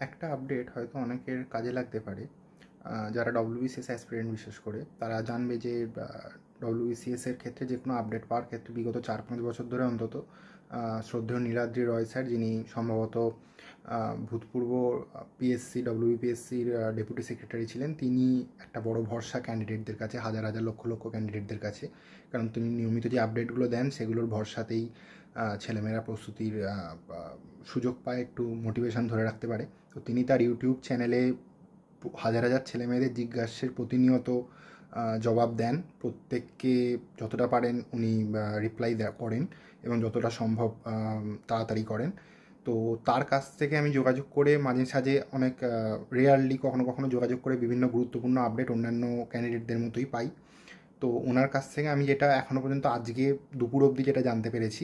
একটা আপডেট হয়তো অনেকের কাজে লাগতে পারে। যারা ডব্লিউবিসিএস অ্যাসপিরেন্ট বিশেষ করে তারা জানবে যে ডব্লিউবিসিএসের ক্ষেত্রে যে কোনো আপডেট পাওয়ার ক্ষেত্রে বিগত 4-5 বছর ধরে অন্তত শ্রদ্ধেয় নীলাদ্রি রয় স্যার, যিনি সম্ভবত ভূতপূর্ব পিএসসি ডব্লিউবিপিএসসির ডেপুটি সেক্রেটারি ছিলেন, তিনি একটা বড় ভরসা ক্যান্ডিডেটদের কাছে, হাজার হাজার লক্ষ লক্ষ ক্যান্ডিডেটদের কাছে। কারণ তিনি নিয়মিত যে আপডেটগুলো দেন সেগুলোর ভরসাতেই ছেলেমেয়েরা প্রস্তুতির সুযোগ পায়, একটু মোটিভেশন ধরে রাখতে পারে। তো তিনি তার ইউটিউব চ্যানেলে হাজার হাজার ছেলেমেয়েদের জিজ্ঞাসার প্রতিনিয়ত জবাব দেন। প্রত্যেককে যতটা পারেন উনি রিপ্লাই করেন এবং যতটা সম্ভব তাড়াতাড়ি করেন। তো তার কাছ থেকে আমি যোগাযোগ করে মাঝে সাঝে অনেক রেয়ারলি কখনো কখনো যোগাযোগ করে বিভিন্ন গুরুত্বপূর্ণ আপডেট অন্যান্য ক্যান্ডিডেটদের মতোই পাই। তো ওনার কাছ থেকে আমি যেটা এখনও পর্যন্ত আজকে দুপুর অবধি যেটা জানতে পেরেছি,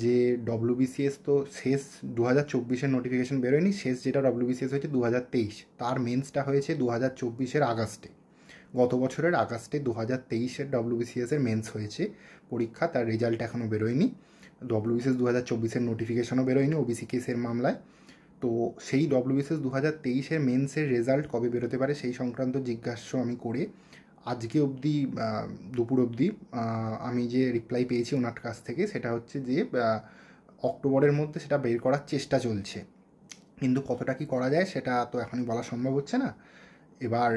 যে ডব্লিউবিসিএস তো শেষ 2024-এর নোটিফিকেশন বেরোয়নি, শেষ যেটা ডব্লিউবিসিএস হয়েছে 2023, তার মেন্সটা হয়েছে 2024-এর আগস্টে। গত বছরের আগস্টে 2023-এর ডব্লিউবিসিএসের মেন্স হয়েছে পরীক্ষা, তার রেজাল্ট এখনও বেরোয়নি। ডব্লিউবিসিএস 2024-এর নোটিফিকেশনও বেরোয়নি ওবিসি কেসের মামলায়। তো সেই ডব্লিউবিসিএস 2023-এর মেন্সের রেজাল্ট কবে বেরোতে পারে সেই সংক্রান্ত জিজ্ঞাসা আমি করে আজকে অবধি দুপুর অবধি আমি যে রিপ্লাই পেয়েছি ওনার কাছ থেকে সেটা হচ্ছে যে অক্টোবরের মধ্যে সেটা বের করার চেষ্টা চলছে। কিন্তু কতটা কি করা যায় সেটা তো এখনই বলা সম্ভব হচ্ছে না। এবার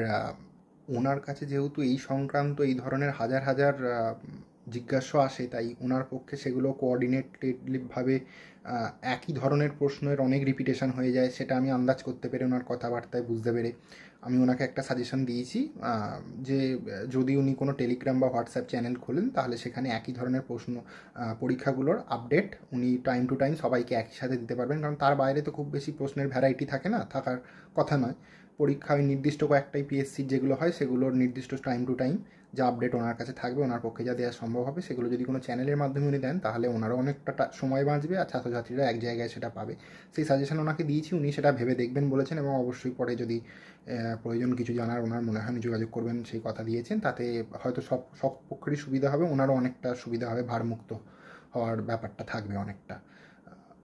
ওনার কাছে যেহেতু এই সংক্রান্ত এই ধরনের হাজার হাজার জিজ্ঞাসা আসে, তাই ওনার পক্ষে সেগুলো কোঅর্ডিনেটেডলিভাবে একই ধরনের প্রশ্নের অনেক রিপিটেশন হয়ে যায়, সেটা আমি আন্দাজ করতে পেরে ওনার কথাবার্তায় বুঝতে পেরে আমি ওনাকে একটা সাজেশন দিয়েছি যে যদি উনি কোনো টেলিগ্রাম বা হোয়াটসঅ্যাপ চ্যানেল খোলেন তাহলে সেখানে একই ধরনের প্রশ্ন পরীক্ষাগুলোর আপডেট উনি টাইম টু টাইম সবাইকে একই সাথে দিতে পারবেন। কারণ তার বাইরে তো খুব বেশি প্রশ্নের ভ্যারাইটি থাকে না, থাকার কথা নয়। পরীক্ষায় নির্দিষ্ট কয়েকটাই পিএসসির যেগুলো হয় সেগুলোর নির্দিষ্ট টাইম টু টাইম যা আপডেট ওনার কাছে থাকবে, ওনার পক্ষে যা দেওয়া সম্ভব হবে, সেগুলো যদি কোনো চ্যানেলের মাধ্যমে উনি দেন তাহলে ওনারও অনেকটা সময় বাঁচবে আর ছাত্রছাত্রীরা এক জায়গায় সেটা পাবে। সেই সাজেশন ওনাকে দিয়েছি, উনি সেটা ভেবে দেখবেন বলেছেন এবং অবশ্যই পরে যদি প্রয়োজন কিছু জানার ওনার মনে হয় উনি যোগাযোগ করবেন সেই কথা দিয়েছেন। তাতে হয়তো সব পক্ষেরই সুবিধা হবে, ওনারও অনেকটা সুবিধা হবে, ভারমুক্ত হওয়ার ব্যাপারটা থাকবে অনেকটা।